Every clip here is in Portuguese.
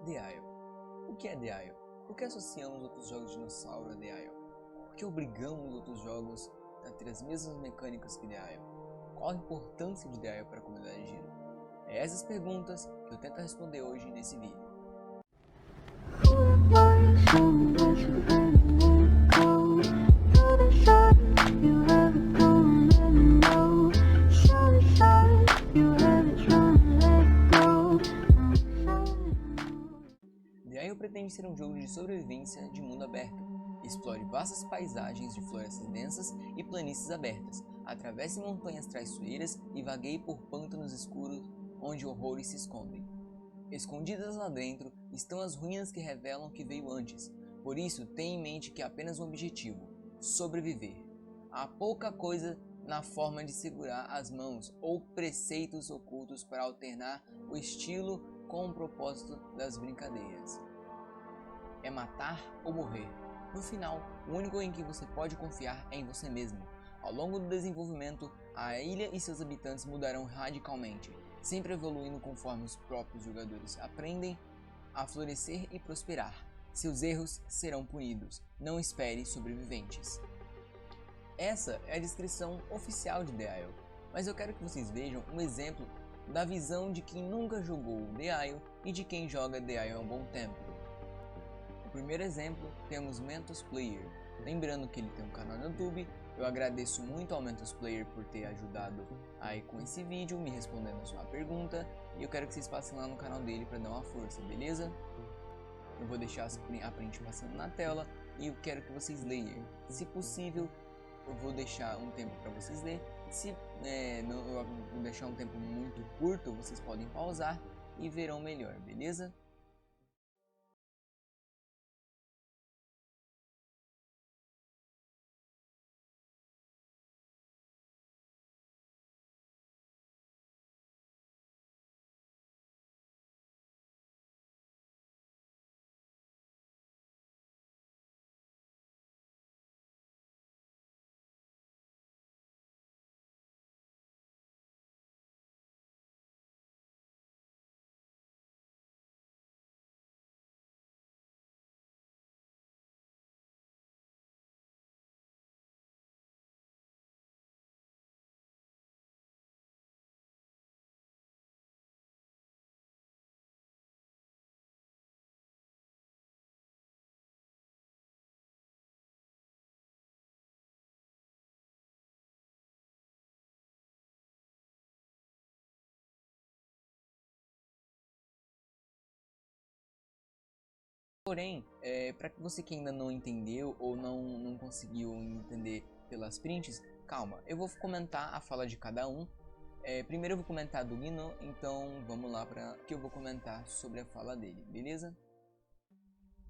The Isle. O que é The Isle? Por que associamos outros jogos de dinossauro a The Isle? Por que obrigamos outros jogos a ter as mesmas mecânicas que The Isle? Qual a importância de The Isle para a comunidade de Giro? É essas perguntas que eu tento responder hoje nesse vídeo. The Isle pretende ser um jogo de sobrevivência de mundo aberto. Explore vastas paisagens de florestas densas e planícies abertas, atravesse montanhas traiçoeiras e vagueie por pântanos escuros onde horrores se escondem. Escondidas lá dentro estão as ruínas que revelam o que veio antes, por isso tenha em mente que há apenas um objetivo: sobreviver. Há pouca coisa na forma de segurar as mãos ou preceitos ocultos para alternar o estilo com o propósito das brincadeiras. É matar ou morrer. No final, o único em que você pode confiar é em você mesmo. Ao longo do desenvolvimento, a ilha e seus habitantes mudarão radicalmente, sempre evoluindo conforme os próprios jogadores aprendem a florescer e prosperar. Seus erros serão punidos. Não espere sobreviventes. Essa é a descrição oficial de The Isle, mas eu quero que vocês vejam um exemplo da visão de quem nunca jogou The Isle e de quem joga The Isle há um bom tempo. No primeiro exemplo, temos Mentos Player. Lembrando que ele tem um canal no YouTube, eu agradeço muito ao Mentos Player por ter ajudado aí com esse vídeo, me respondendo a sua pergunta, e eu quero que vocês passem lá no canal dele para dar uma força, beleza? Eu vou deixar a print passando na tela e eu quero que vocês leiam. Se possível, eu vou deixar um tempo para vocês lerem. Se não, eu vou deixar um tempo muito curto, vocês podem pausar e verão melhor, beleza? Porém, para você que ainda não entendeu ou não conseguiu entender pelas prints, calma, eu vou comentar a fala de cada um. Primeiro eu vou comentar do Guino, então vamos lá para que eu vou comentar sobre a fala dele, beleza?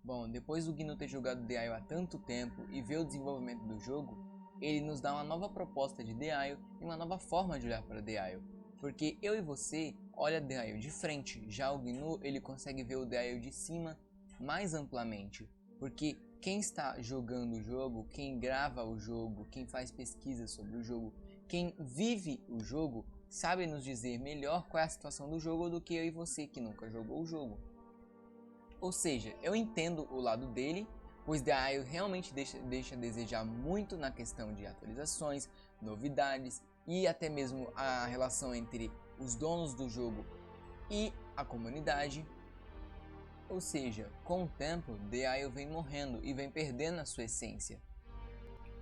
Bom, depois do Guino ter jogado The Isle há tanto tempo e ver o desenvolvimento do jogo, ele nos dá uma nova proposta de The Isle e uma nova forma de olhar para The Isle. Porque eu e você olha The Isle de frente, já o Guino ele consegue ver o The Isle de cima mais amplamente, porque quem está jogando o jogo, quem grava o jogo, quem faz pesquisa sobre o jogo, quem vive o jogo, sabe nos dizer melhor qual é a situação do jogo do que eu e você que nunca jogou o jogo. Ou seja, eu entendo o lado dele, pois The Isle realmente deixa a desejar muito na questão de atualizações, novidades e até mesmo a relação entre os donos do jogo e a comunidade. Ou seja, com o tempo, The Isle vem morrendo e vem perdendo a sua essência.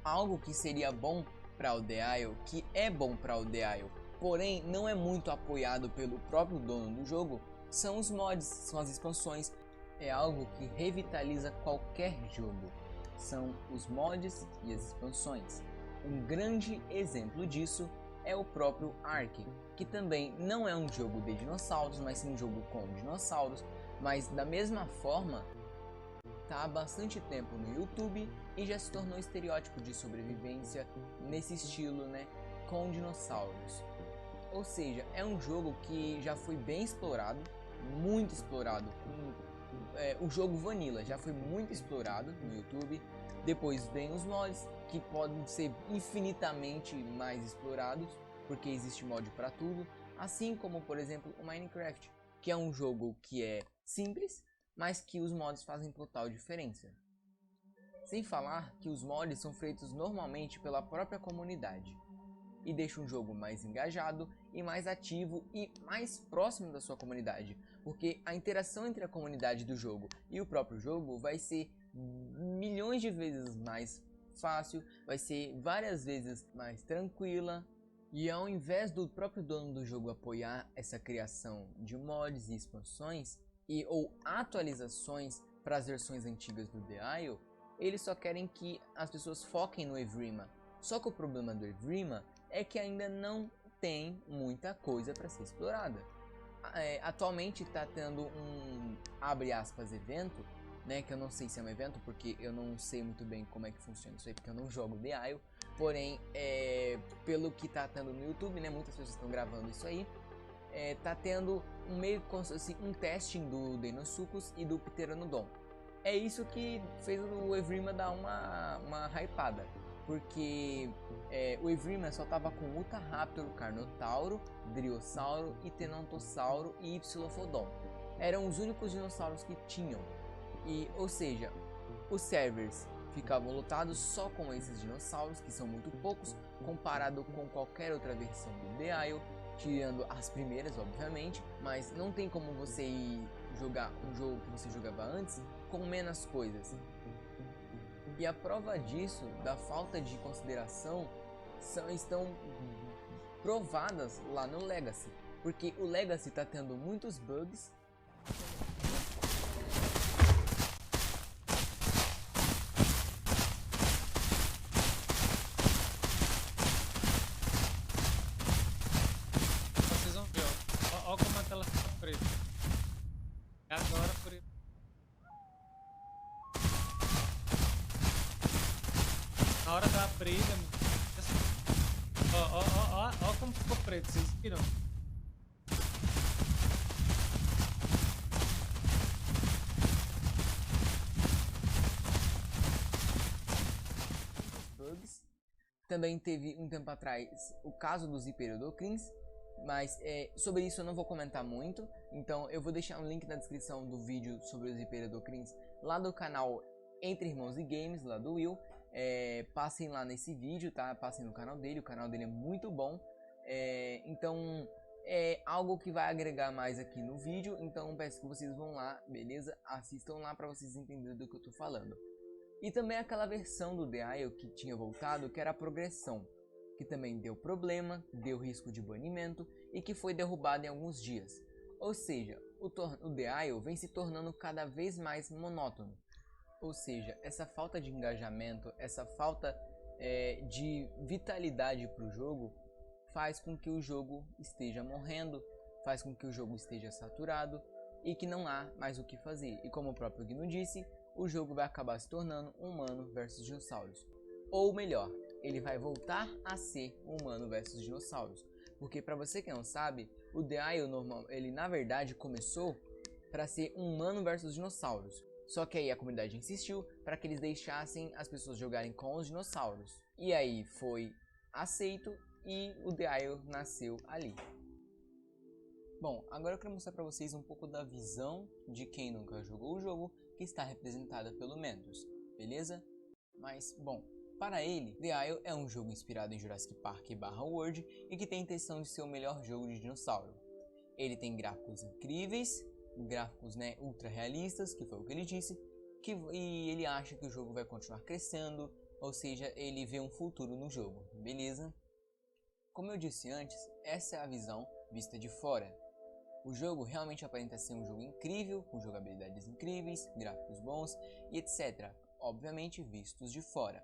Algo que seria bom para o The Isle, que é bom para o The Isle, porém não é muito apoiado pelo próprio dono do jogo, são os mods, são as expansões. É algo que revitaliza qualquer jogo. São os mods e as expansões. Um grande exemplo disso é o próprio Ark, que também não é um jogo de dinossauros, mas sim um jogo com dinossauros. Mas da mesma forma, está há bastante tempo no YouTube e já se tornou estereótipo de sobrevivência nesse estilo, né, com dinossauros. Ou seja, é um jogo que já foi bem explorado, muito explorado. O jogo Vanilla já foi muito explorado no YouTube. Depois vem os mods, que podem ser infinitamente mais explorados, porque existe mod para tudo. Assim como, por exemplo, o Minecraft, que é um jogo que é simples, mas que os mods fazem total diferença. Sem falar que os mods são feitos normalmente pela própria comunidade e deixam o jogo mais engajado e mais ativo e mais próximo da sua comunidade, porque a interação entre a comunidade do jogo e o próprio jogo vai ser milhões de vezes mais fácil, vai ser várias vezes mais tranquila. E ao invés do próprio dono do jogo apoiar essa criação de mods e expansões ou atualizações para as versões antigas do The Isle, eles só querem que as pessoas foquem no Evrima. Só que o problema do Evrima é que ainda não tem muita coisa para ser explorada. Atualmente está tendo um, abre aspas, evento, né, que eu não sei se é um evento porque eu não sei muito bem como é que funciona isso aí, porque eu não jogo The Isle. Porém, pelo que tá tendo no YouTube, né, muitas pessoas estão gravando isso aí, tá tendo um meio como se fosse um testing do Deinosuchus e do Pteranodon. É isso que fez o Evrima dar uma hypada, porque o Evrima só tava com Utahraptor, Carnotauro, Driossauro, Itenantossauro e Ipsilophodon. Eram os únicos dinossauros que tinham. E, ou seja, os servers ficavam lotados só com esses dinossauros, que são muito poucos, comparado com qualquer outra versão do The Isle, tirando as primeiras, obviamente, mas não tem como você ir jogar um jogo que você jogava antes com menos coisas. E a prova disso, da falta de consideração, estão provadas lá no Legacy, porque o Legacy está tendo muitos bugs. Vocês vão ver, ó como a tela fica preta. É agora por isso. Na hora da brilha, ó como ficou preto, vocês viram? Bugs. Também teve um tempo atrás o caso dos hiperodocrins, mas sobre isso eu não vou comentar muito, então eu vou deixar um link na descrição do vídeo sobre os hiperodocrins lá do canal Entre Irmãos e Games, lá do Will. Passem lá nesse vídeo, tá? Passem no canal dele, o canal dele é muito bom. Então é algo que vai agregar mais aqui no vídeo, então peço que vocês vão lá, beleza? Assistam lá para vocês entenderem do que eu tô falando. E também aquela versão do The Isle que tinha voltado, que era a progressão, que também deu problema, deu risco de banimento e que foi derrubada em alguns dias. Ou seja, o The Isle vem se tornando cada vez mais monótono. Ou seja, essa falta de engajamento, essa falta de vitalidade para o jogo faz com que o jogo esteja morrendo, faz com que o jogo esteja saturado e que não há mais o que fazer. E como o próprio Gino disse, o jogo vai acabar se tornando humano versus dinossauros. Ou melhor, ele vai voltar a ser humano versus dinossauros. Porque para você que não sabe, o The Isle normal, ele na verdade começou para ser humano versus dinossauros. Só que aí a comunidade insistiu para que eles deixassem as pessoas jogarem com os dinossauros. E aí foi aceito e o The Isle nasceu ali. Bom, agora eu quero mostrar para vocês um pouco da visão de quem nunca jogou o jogo, que está representada pelo Mentos, beleza? Mas, bom, para ele, The Isle é um jogo inspirado em Jurassic Park / World e que tem a intenção de ser o melhor jogo de dinossauro. Ele tem gráficos incríveis, gráficos ultra realistas, que foi o que ele disse, e ele acha que o jogo vai continuar crescendo, ou seja, ele vê um futuro no jogo, beleza? Como eu disse antes, essa é a visão vista de fora. O jogo realmente aparenta ser um jogo incrível, com jogabilidades incríveis, gráficos bons e etc. Obviamente vistos de fora.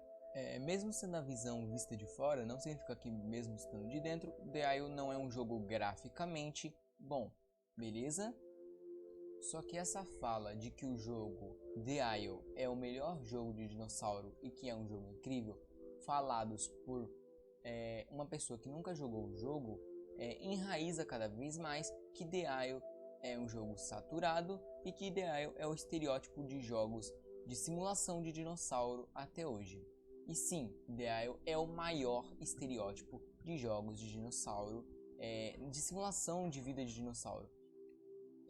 Mesmo sendo a visão vista de fora, não significa que mesmo estando de dentro, The Isle não é um jogo graficamente bom, beleza? Só que essa fala de que o jogo The Isle é o melhor jogo de dinossauro e que é um jogo incrível, falados por uma pessoa que nunca jogou o jogo, enraiza cada vez mais que The Isle é um jogo saturado e que The Isle é o estereótipo de jogos de simulação de dinossauro até hoje. E sim, The Isle é o maior estereótipo de jogos de dinossauro, de simulação de vida de dinossauro.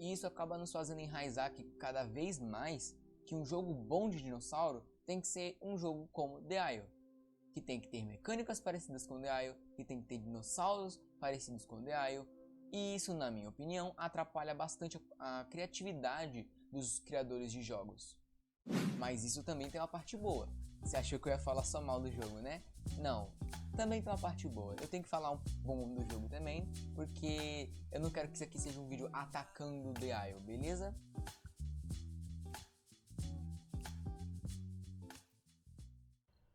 E isso acaba nos fazendo enraizar que cada vez mais que um jogo bom de dinossauro tem que ser um jogo como The Isle, que tem que ter mecânicas parecidas com The Isle, que tem que ter dinossauros parecidos com The Isle, e isso, na minha opinião, atrapalha bastante a criatividade dos criadores de jogos. Mas isso também tem uma parte boa. Você achou que eu ia falar só mal do jogo, né? Não, também tem uma parte boa. Eu tenho que falar um bom do jogo também, porque eu não quero que isso aqui seja um vídeo atacando The Isle, beleza?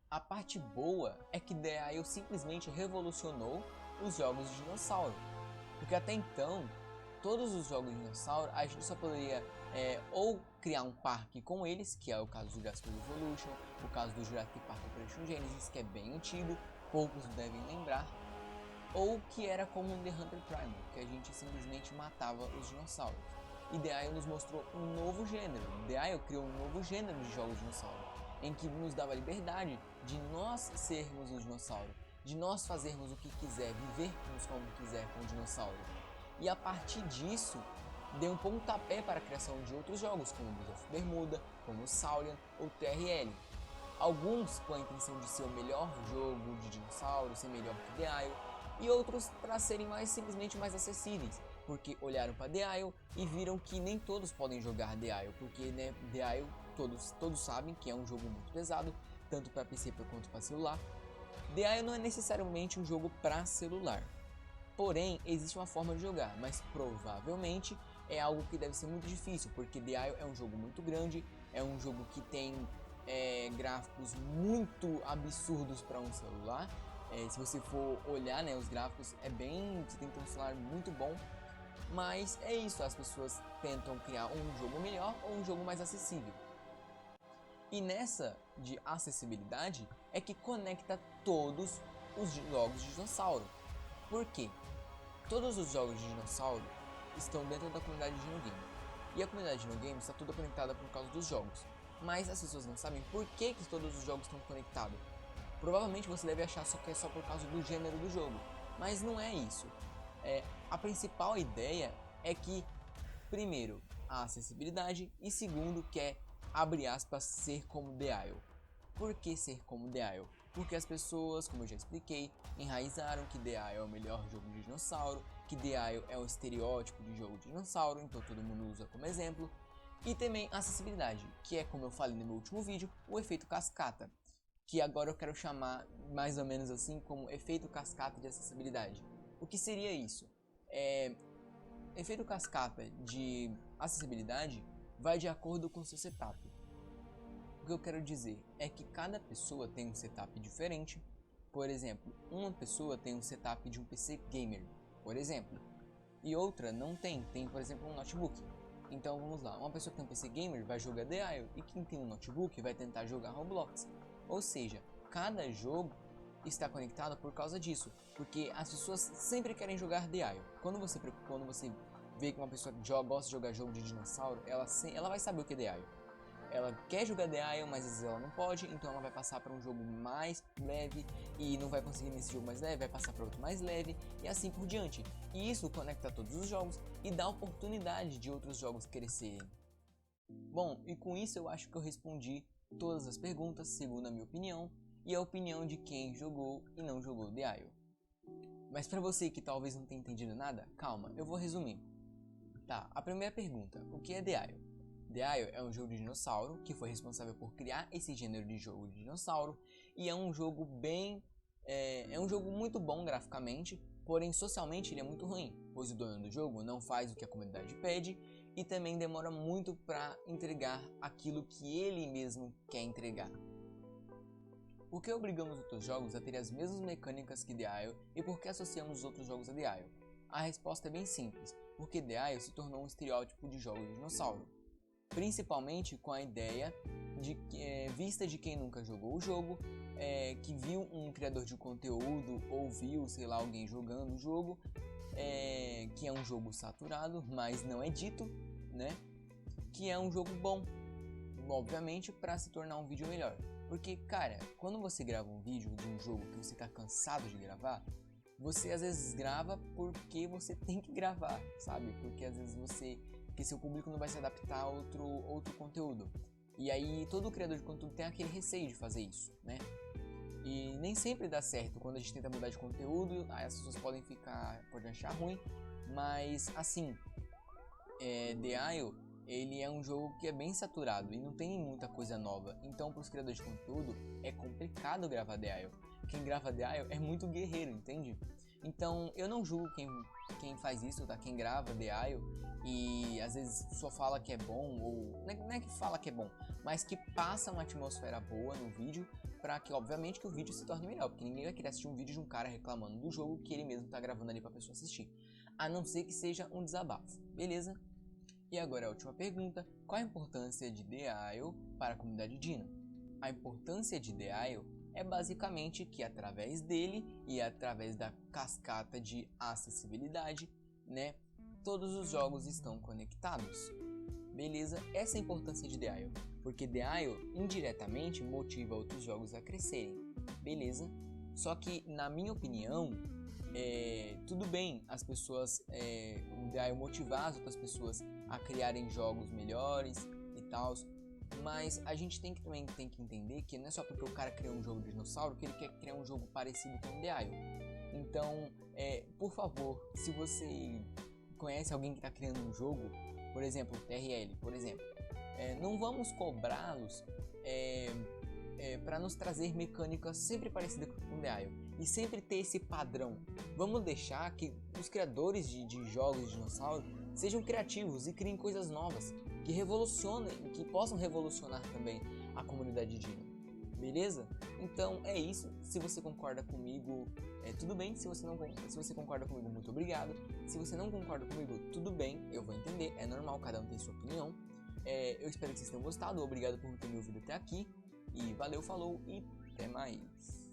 A parte boa é que The Isle simplesmente revolucionou os jogos de dinossauro. Porque até então, todos os jogos de dinossauro, a gente só poderia ou criar um parque com eles, que é o caso do Jurassic Evolution, o caso do Jurassic Park Operation Genesis, que é bem antigo, poucos devem lembrar, ou que era como um The Hunter Primal, que a gente simplesmente matava os dinossauros. E The Isle nos mostrou um novo gênero. The Isle criou um novo gênero de jogos de dinossauro, em que nos dava a liberdade de nós sermos o dinossauro, de nós fazermos o que quiser, vivermos como quiser com o dinossauro. E a partir disso, deu um pontapé para a criação de outros jogos, como Bulls of Bermuda, como Saulian ou TRL. Alguns com a intenção de ser o melhor jogo de dinossauro, ser melhor que The Isle, e outros para serem simplesmente mais acessíveis, porque olharam para The Isle e viram que nem todos podem jogar The Isle, porque né, The Isle todos sabem que é um jogo muito pesado, tanto para PC quanto para celular. The Isle não é necessariamente um jogo para celular, porém existe uma forma de jogar, mas provavelmente é algo que deve ser muito difícil, porque The Isle é um jogo muito grande, é um jogo que tem gráficos muito absurdos para um celular. Se você for olhar, né, os gráficos você tem que ter um celular muito bom, mas é isso, as pessoas tentam criar um jogo melhor ou um jogo mais acessível. E nessa de acessibilidade é que conecta todos os jogos de dinossauro. Por quê? Todos os jogos de dinossauro estão dentro da comunidade de Dinogame. E a comunidade de Dinogame está toda conectada por causa dos jogos. Mas as pessoas não sabem por que todos os jogos estão conectados. Provavelmente você deve achar que é só por causa do gênero do jogo. Mas não é isso. A principal ideia é que, primeiro, a acessibilidade e segundo, que é, abre aspas, ser como The Isle. Por que ser como The Isle? Porque as pessoas, como eu já expliquei, enraizaram que The Isle é o melhor jogo de dinossauro, que The Isle é um estereótipo de jogo de dinossauro, então todo mundo usa como exemplo. E também acessibilidade, que é, como eu falei no meu último vídeo, o efeito cascata, que agora eu quero chamar mais ou menos assim como efeito cascata de acessibilidade. O que seria isso? Efeito cascata de acessibilidade vai de acordo com o seu setup. O que eu quero dizer é que cada pessoa tem um setup diferente. Por exemplo, uma pessoa tem um setup de um PC gamer, por exemplo, e outra não tem, por exemplo, um notebook. Então vamos lá, uma pessoa que tem um PC gamer vai jogar The Isle e quem tem um notebook vai tentar jogar Roblox. Ou seja, cada jogo está conectado por causa disso, porque as pessoas sempre querem jogar The Isle. Quando você vê que uma pessoa gosta de jogar jogo de dinossauro, ela vai saber o que é The Isle. Ela quer jogar The Isle, mas às vezes ela não pode, então ela vai passar para um jogo mais leve e não vai conseguir nesse jogo mais leve, vai passar para outro mais leve e assim por diante. E isso conecta todos os jogos e dá oportunidade de outros jogos crescerem. Bom, e com isso eu acho que eu respondi todas as perguntas segundo a minha opinião e a opinião de quem jogou e não jogou The Isle. Mas para você que talvez não tenha entendido nada, calma, eu vou resumir. Tá, a primeira pergunta, o que é The Isle? The Isle é um jogo de dinossauro que foi responsável por criar esse gênero de jogo de dinossauro e é um jogo muito bom graficamente, porém socialmente ele é muito ruim, pois o dono do jogo não faz o que a comunidade pede e também demora muito para entregar aquilo que ele mesmo quer entregar. Por que obrigamos outros jogos a ter as mesmas mecânicas que The Isle e por que associamos os outros jogos a The Isle? A resposta é bem simples, porque The Isle se tornou um estereótipo de jogo de dinossauro. Principalmente com a ideia vista de quem nunca jogou o jogo, que viu um criador de conteúdo ou viu, sei lá, alguém jogando o jogo, que é um jogo saturado, mas não é dito, né? Que é um jogo bom, obviamente, para se tornar um vídeo melhor. Porque, cara, quando você grava um vídeo de um jogo que você tá cansado de gravar, você às vezes grava porque você tem que gravar, sabe? Porque às vezes você porque seu público não vai se adaptar a outro conteúdo. E aí todo criador de conteúdo tem aquele receio de fazer isso, né? E nem sempre dá certo quando a gente tenta mudar de conteúdo, aí as pessoas podem achar ruim, mas assim, The Isle, ele é um jogo que é bem saturado e não tem muita coisa nova, então para os criadores de conteúdo é complicado gravar The Isle. Quem grava The Isle é muito guerreiro, entende? Então eu não julgo quem faz isso, tá? Quem grava The Isle e às vezes só fala que é bom, ou não é que fala que é bom, mas que passa uma atmosfera boa no vídeo, para que obviamente que o vídeo se torne melhor, porque ninguém vai querer assistir um vídeo de um cara reclamando do jogo que ele mesmo tá gravando ali pra pessoa assistir, a não ser que seja um desabafo, beleza? E agora a última pergunta: qual a importância de The Isle para a comunidade Dino? A importância de The Isle é basicamente que através dele e através da cascata de acessibilidade, né, todos os jogos estão conectados. Beleza? Essa é a importância de The Isle, porque The Isle indiretamente motiva outros jogos a crescerem. Beleza? Só que, na minha opinião, tudo bem as pessoas, o The Isle motivar as outras pessoas a criarem jogos melhores e tal, mas a gente também tem que entender que não é só porque o cara criou um jogo de dinossauro que ele quer criar um jogo parecido com o The Isle. Então, por favor, se você conhece alguém que está criando um jogo, por exemplo, TRL, por exemplo, não vamos cobrá-los para nos trazer mecânicas sempre parecidas com o The Isle e sempre ter esse padrão. Vamos deixar que os criadores de jogos de dinossauro sejam criativos e criem coisas novas que revolucionem, que possam revolucionar também a comunidade Dino. Beleza? Então é isso. Se você concorda comigo, tudo bem. Se você concorda comigo, muito obrigado. Se você não concorda comigo, tudo bem, eu vou entender. É normal, cada um tem sua opinião. Eu espero que vocês tenham gostado. Obrigado por ter me ouvido até aqui. E valeu, falou e até mais.